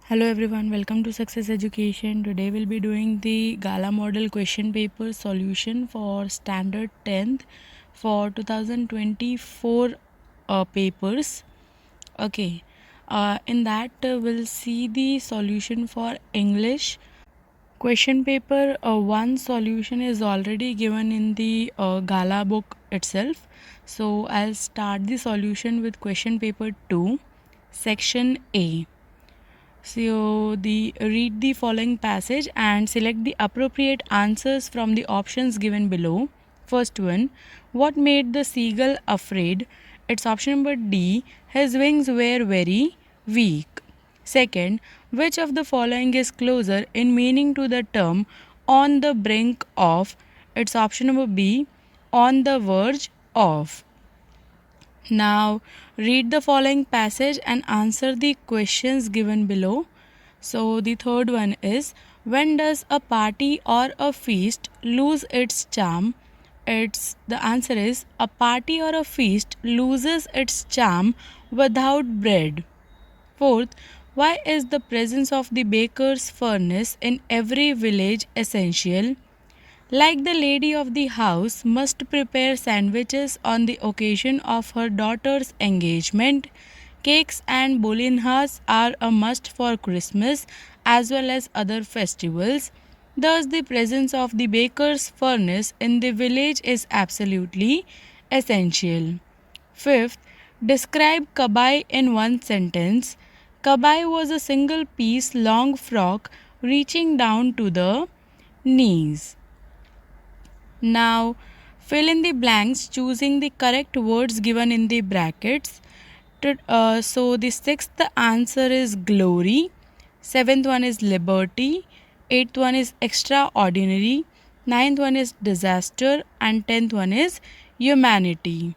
Hello everyone, welcome to Success Education. Today we'll be doing the Gala Model Question Paper solution for Standard 10th for 2024 papers. Okay, in that we'll see the solution for English. Question paper 1 solution is already given in the Gala book itself. So I'll start the solution with question paper 2, section A. So read the following passage and select the appropriate answers from the options given below. First one, what made the seagull afraid? It's option number D, his wings were very weak. Second, which of the following is closer in meaning to the term on the brink of? It's option number B, on the verge of. Now, read the following passage and answer the questions given below. So, the third one is, when does a party or a feast lose its charm? The answer is, a party or a feast loses its charm without bread. Fourth, why is the presence of the baker's furnace in every village essential? Like the lady of the house must prepare sandwiches on the occasion of her daughter's engagement, cakes and bolinhas are a must for Christmas as well as other festivals. Thus, the presence of the baker's furnace in the village is absolutely essential. Fifth, describe kabai in one sentence. Kabai was a single piece long frock reaching down to the knees. Now, fill in the blanks choosing the correct words given in the brackets. So, the sixth answer is glory, seventh one is liberty, eighth one is extraordinary, ninth one is disaster, and 10th one is humanity.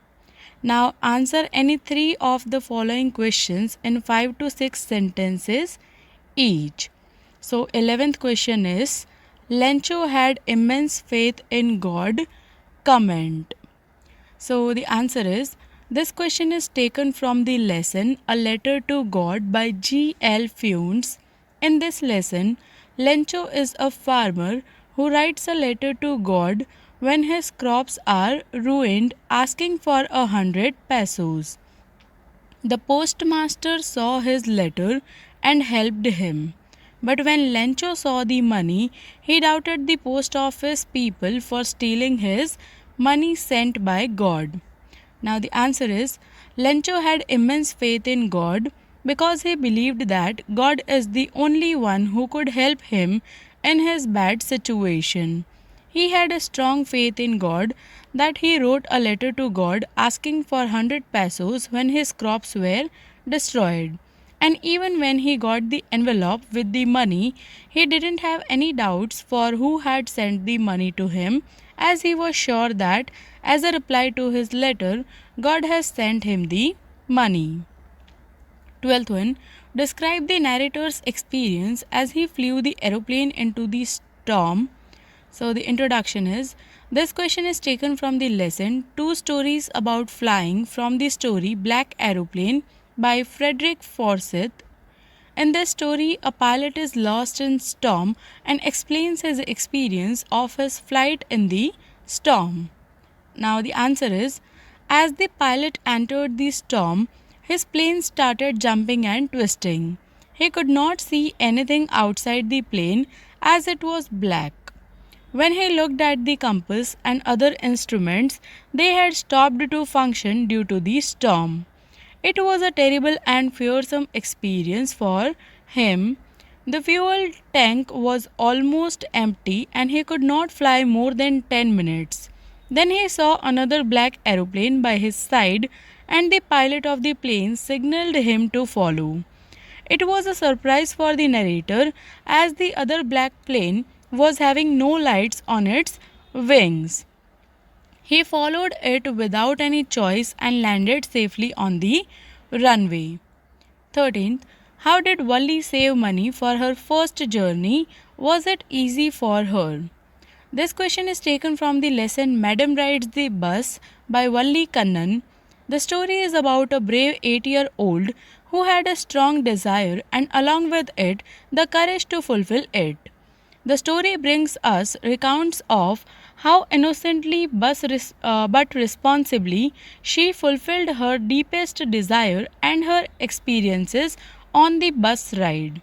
Now, answer any three of the following questions in 5 to 6 sentences each. So, 11th question is, Lencho had immense faith in God. Comment. So, the answer is, this question is taken from the lesson A Letter to God by G.L. Funes. In this lesson, Lencho is a farmer who writes a letter to God when his crops are ruined, asking for 100 pesos. The postmaster saw his letter and helped him. But when Lencho saw the money, he doubted the post office people for stealing his money sent by God. Now, the answer is, Lencho had immense faith in God because he believed that God is the only one who could help him in his bad situation. He had a strong faith in God that he wrote a letter to God asking for 100 pesos when his crops were destroyed. And even when he got the envelope with the money, he didn't have any doubts for who had sent the money to him, as he was sure that, as a reply to his letter, God has sent him the money. 12th one, describe the narrator's experience as he flew the aeroplane into the storm. So, the introduction is, this question is taken from the lesson Two Stories About Flying from the story Black Aeroplane by Frederick Forsyth. In this story, a pilot is lost in storm and explains his experience of his flight in the storm. Now, the answer is, as the pilot entered the storm, his plane started jumping and twisting. He could not see anything outside the plane as it was black. When he looked at the compass and other instruments, they had stopped to function due to the storm. It was a terrible and fearsome experience for him. The fuel tank was almost empty and he could not fly more than 10 minutes. Then he saw another black aeroplane by his side and the pilot of the plane signaled him to follow. It was a surprise for the narrator as the other black plane was having no lights on its wings. He followed it without any choice and landed safely on the runway. 13th, how did Valli save money for her first journey? Was it easy for her? This question is taken from the lesson Madam Rides the Bus by Valli Kannan. The story is about a brave 8-year-old who had a strong desire and along with it the courage to fulfill it. The story brings us recounts of how innocently but responsibly she fulfilled her deepest desire and her experiences on the bus ride.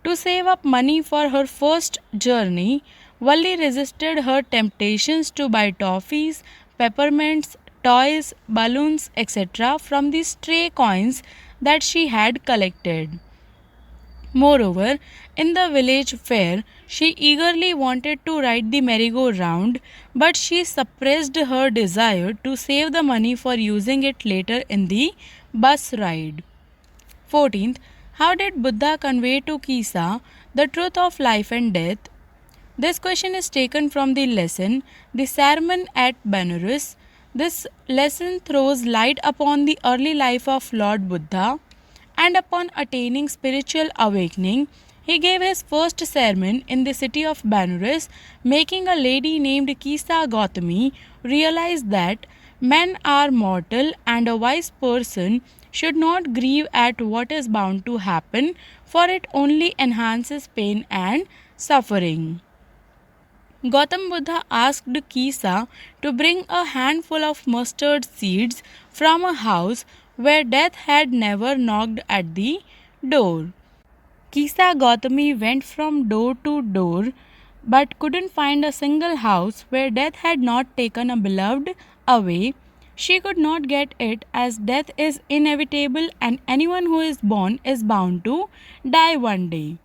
To save up money for her first journey, Valli resisted her temptations to buy toffees, peppermints, toys, balloons, etc. from the stray coins that she had collected. Moreover, in the village fair, she eagerly wanted to ride the merry-go-round, but she suppressed her desire to save the money for using it later in the bus ride. 14th, how did Buddha convey to Kisa the truth of life and death? This question is taken from the lesson The Sermon at Benares. This lesson throws light upon the early life of Lord Buddha, and upon attaining spiritual awakening, he gave his first sermon in the city of Benares, making a lady named Kisa Gautami realize that men are mortal and a wise person should not grieve at what is bound to happen, for it only enhances pain and suffering. Gautam Buddha asked Kisa to bring a handful of mustard seeds from a house where death had never knocked at the door. Kisa Gautami went from door to door but couldn't find a single house where death had not taken a beloved away. She could not get it as death is inevitable and anyone who is born is bound to die one day.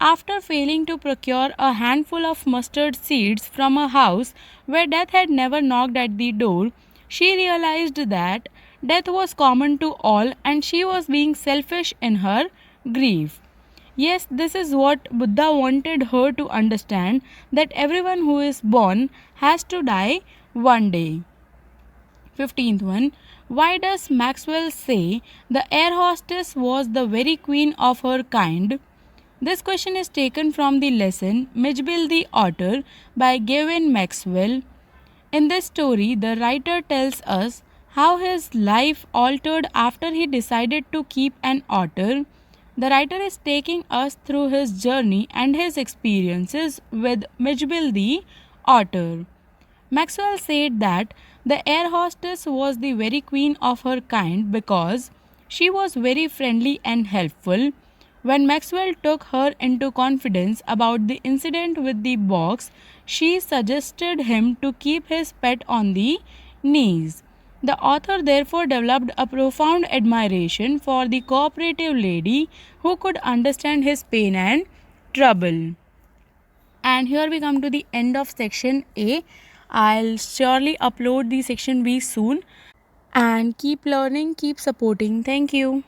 After failing to procure a handful of mustard seeds from a house where death had never knocked at the door, she realized that death was common to all and she was being selfish in her grief. Yes, this is what Buddha wanted her to understand, that everyone who is born has to die one day. 15th one. Why does Maxwell say the air hostess was the very queen of her kind? This question is taken from the lesson Midgebill the Otter by Gavin Maxwell. In this story, the writer tells us how his life altered after he decided to keep an otter. The writer is taking us through his journey and his experiences with Midgebill the Otter. Maxwell said that the air hostess was the very queen of her kind because she was very friendly and helpful. When Maxwell took her into confidence about the incident with the box, she suggested him to keep his pet on the knees. The author therefore developed a profound admiration for the cooperative lady who could understand his pain and trouble. And here we come to the end of section A. I'll surely upload the section B soon. And keep learning, keep supporting. Thank you.